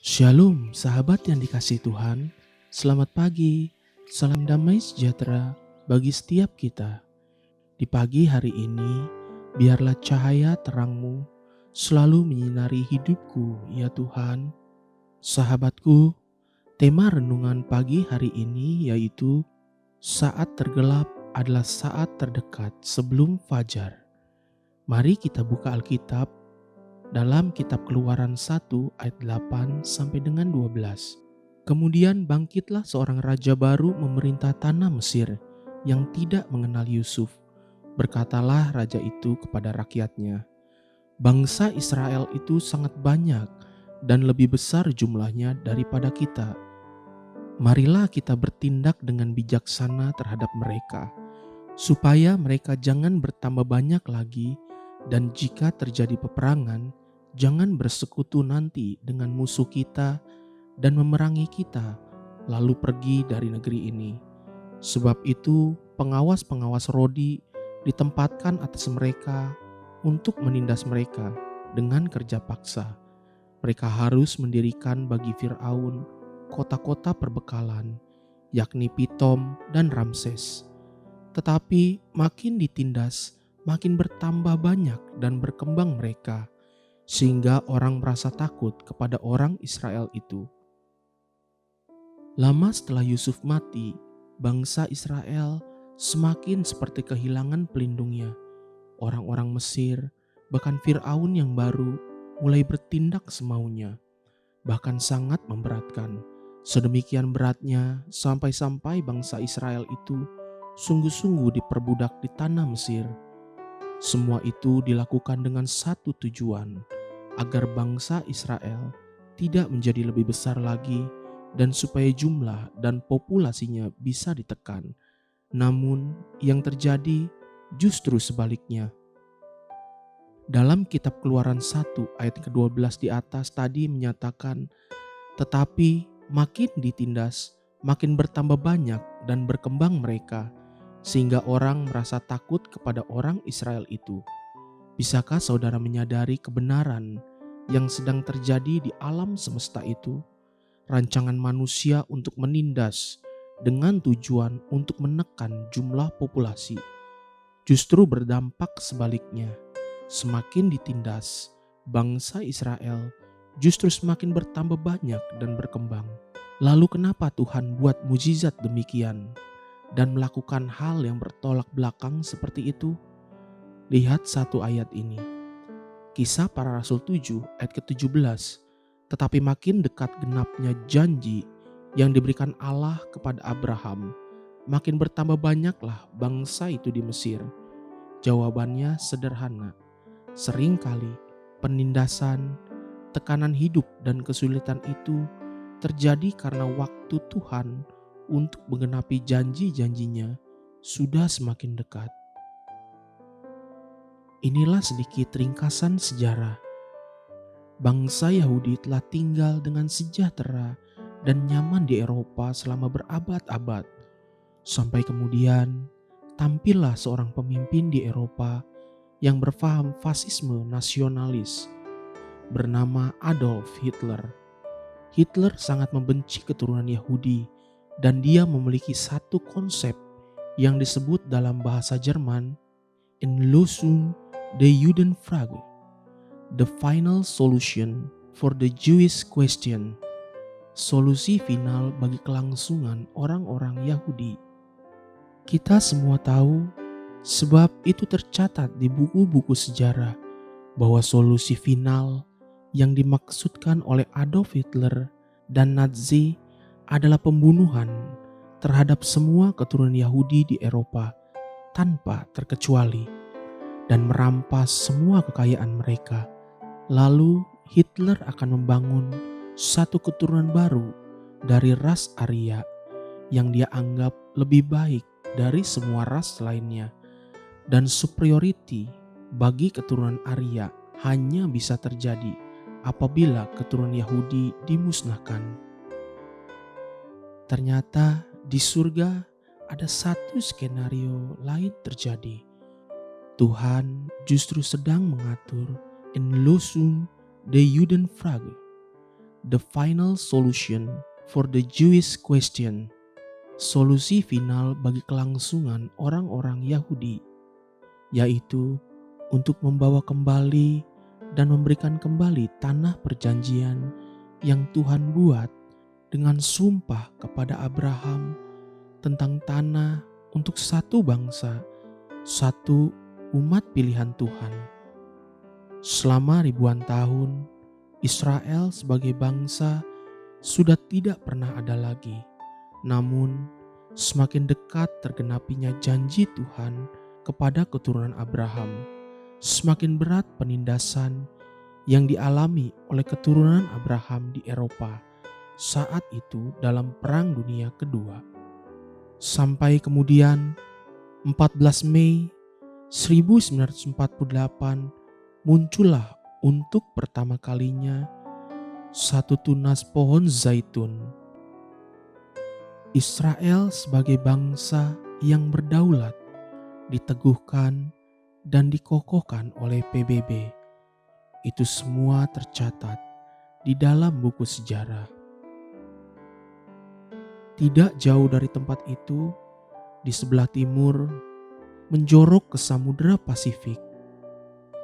Shalom, sahabat yang dikasihi Tuhan. Selamat pagi, salam damai sejahtera bagi setiap kita. Di pagi hari ini, biarlah cahaya terang-Mu selalu menyinari hidupku, ya Tuhan. Sahabatku, tema renungan pagi hari ini yaitu saat tergelap adalah saat terdekat sebelum fajar. Mari kita buka Alkitab dalam kitab Keluaran 1 ayat 8 sampai dengan 12. Kemudian bangkitlah seorang raja baru memerintah tanah Mesir yang tidak mengenal Yusuf. Berkatalah raja itu kepada rakyatnya, "Bangsa Israel itu sangat banyak dan lebih besar jumlahnya daripada kita. Marilah kita bertindak dengan bijaksana terhadap mereka, supaya mereka jangan bertambah banyak lagi, dan jika terjadi peperangan, jangan bersekutu nanti dengan musuh kita dan memerangi kita, lalu pergi dari negeri ini. Sebab itu pengawas-pengawas Rodi ditempatkan atas mereka untuk menindas mereka dengan kerja paksa. Mereka harus mendirikan bagi Firaun kota-kota perbekalan, yakni Pitom dan Ramses. Tetapi makin ditindas, makin bertambah banyak dan berkembang mereka, sehingga orang merasa takut kepada orang Israel itu. Lama setelah Yusuf mati, bangsa Israel semakin seperti kehilangan pelindungnya. Orang-orang Mesir, bahkan Firaun yang baru, mulai bertindak semaunya, bahkan sangat memberatkan. Sedemikian beratnya sampai-sampai bangsa Israel itu sungguh-sungguh diperbudak di tanah Mesir. Semua itu dilakukan dengan satu tujuan, agar bangsa Israel tidak menjadi lebih besar lagi dan supaya jumlah dan populasinya bisa ditekan. Namun yang terjadi justru sebaliknya. Dalam kitab Keluaran 1 ayat ke-12 di atas tadi menyatakan, tetapi makin ditindas, makin bertambah banyak dan berkembang mereka, sehingga orang merasa takut kepada orang Israel itu. Bisakah saudara menyadari kebenaran yang sedang terjadi di alam semesta itu? Rancangan manusia untuk menindas dengan tujuan untuk menekan jumlah populasi. Justru berdampak sebaliknya. Semakin ditindas, bangsa Israel justru semakin bertambah banyak dan berkembang. Lalu kenapa Tuhan buat mujizat demikian dan melakukan hal yang bertolak belakang seperti itu? Lihat satu ayat ini. Kisah Para Rasul 7 ayat ke-17. Tetapi makin dekat genapnya janji yang diberikan Allah kepada Abraham, makin bertambah banyaklah bangsa itu di Mesir. Jawabannya sederhana. Seringkali penindasan, tekanan hidup dan kesulitan itu terjadi karena waktu Tuhan untuk menggenapi janji-janjinya sudah semakin dekat. Inilah sedikit ringkasan sejarah. Bangsa Yahudi telah tinggal dengan sejahtera dan nyaman di Eropa selama berabad-abad. Sampai kemudian tampillah seorang pemimpin di Eropa yang berfaham fasisme nasionalis bernama Adolf Hitler. Hitler sangat membenci keturunan Yahudi dan dia memiliki satu konsep yang disebut dalam bahasa Jerman Lösung der Judenfrage, the final solution for the Jewish question, solusi final bagi kelangsungan orang-orang Yahudi. Kita semua tahu, sebab itu tercatat di buku-buku sejarah, bahwa solusi final yang dimaksudkan oleh Adolf Hitler dan Nazi adalah pembunuhan terhadap semua keturunan Yahudi di Eropa tanpa terkecuali dan merampas semua kekayaan mereka. Lalu Hitler akan membangun satu keturunan baru dari ras Arya yang dia anggap lebih baik dari semua ras lainnya. Dan superiority bagi keturunan Arya hanya bisa terjadi apabila keturunan Yahudi dimusnahkan. Ternyata di surga ada satu skenario lain terjadi. Tuhan justru sedang mengatur Lösung der Judenfrage, the final solution for the Jewish question, solusi final bagi kelangsungan orang-orang Yahudi, yaitu untuk membawa kembali dan memberikan kembali tanah perjanjian yang Tuhan buat dengan sumpah kepada Abraham tentang tanah untuk satu bangsa, satu umat pilihan Tuhan. Selama ribuan tahun, Israel sebagai bangsa sudah tidak pernah ada lagi. Namun, semakin dekat tergenapinya janji Tuhan kepada keturunan Abraham, semakin berat penindasan yang dialami oleh keturunan Abraham di Eropa saat itu dalam Perang Dunia Kedua. Sampai kemudian 14 Mei 1948 muncullah untuk pertama kalinya satu tunas pohon zaitun. Israel sebagai bangsa yang berdaulat diteguhkan dan dikokohkan oleh PBB. Itu semua tercatat di dalam buku sejarah. Tidak jauh dari tempat itu, di sebelah timur, menjorok ke Samudra Pasifik,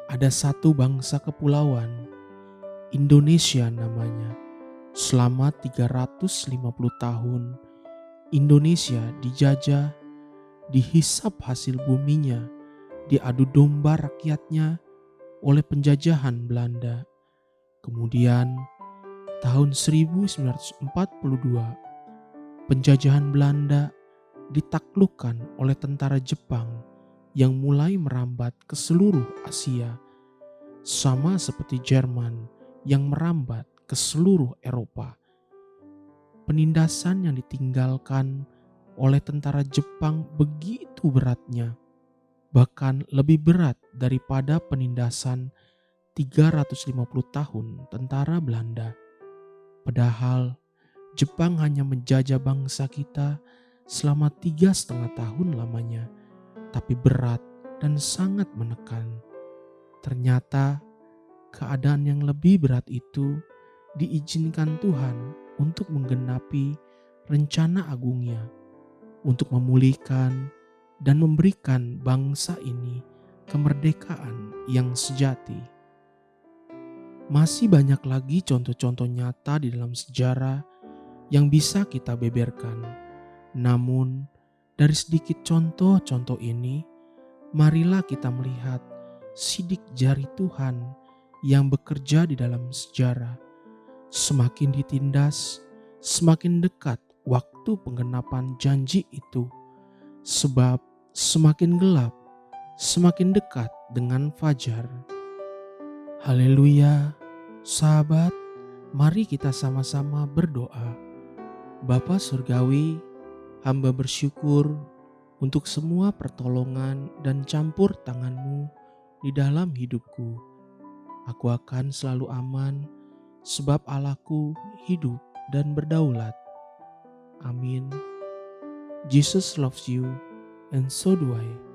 ada satu bangsa kepulauan, Indonesia namanya. Selama 350 tahun, Indonesia dijajah, dihisap hasil buminya, diadu domba rakyatnya oleh penjajahan Belanda. Kemudian tahun 1942, penjajahan Belanda ditaklukkan oleh tentara Jepang yang mulai merambat ke seluruh Asia, sama seperti Jerman yang merambat ke seluruh Eropa. Penindasan yang ditinggalkan oleh tentara Jepang begitu beratnya, bahkan lebih berat daripada penindasan 350 tahun tentara Belanda. Padahal Jepang hanya menjajah bangsa kita selama 3,5 tahun lamanya, tapi berat dan sangat menekan. Ternyata keadaan yang lebih berat itu diizinkan Tuhan untuk menggenapi rencana agungnya, untuk memulihkan dan memberikan bangsa ini kemerdekaan yang sejati. Masih banyak lagi contoh-contoh nyata di dalam sejarah yang bisa kita beberkan. Namun, dari sedikit contoh-contoh ini, marilah kita melihat sidik jari Tuhan yang bekerja di dalam sejarah. Semakin ditindas, semakin dekat waktu penggenapan janji itu. Sebab semakin gelap, semakin dekat dengan fajar. Haleluya, sahabat, mari kita sama-sama berdoa. Bapa Surgawi, hamba bersyukur untuk semua pertolongan dan campur tangan-Mu di dalam hidupku. Aku akan selalu aman sebab Allahku hidup dan berdaulat. Amin. Jesus loves you and so do I.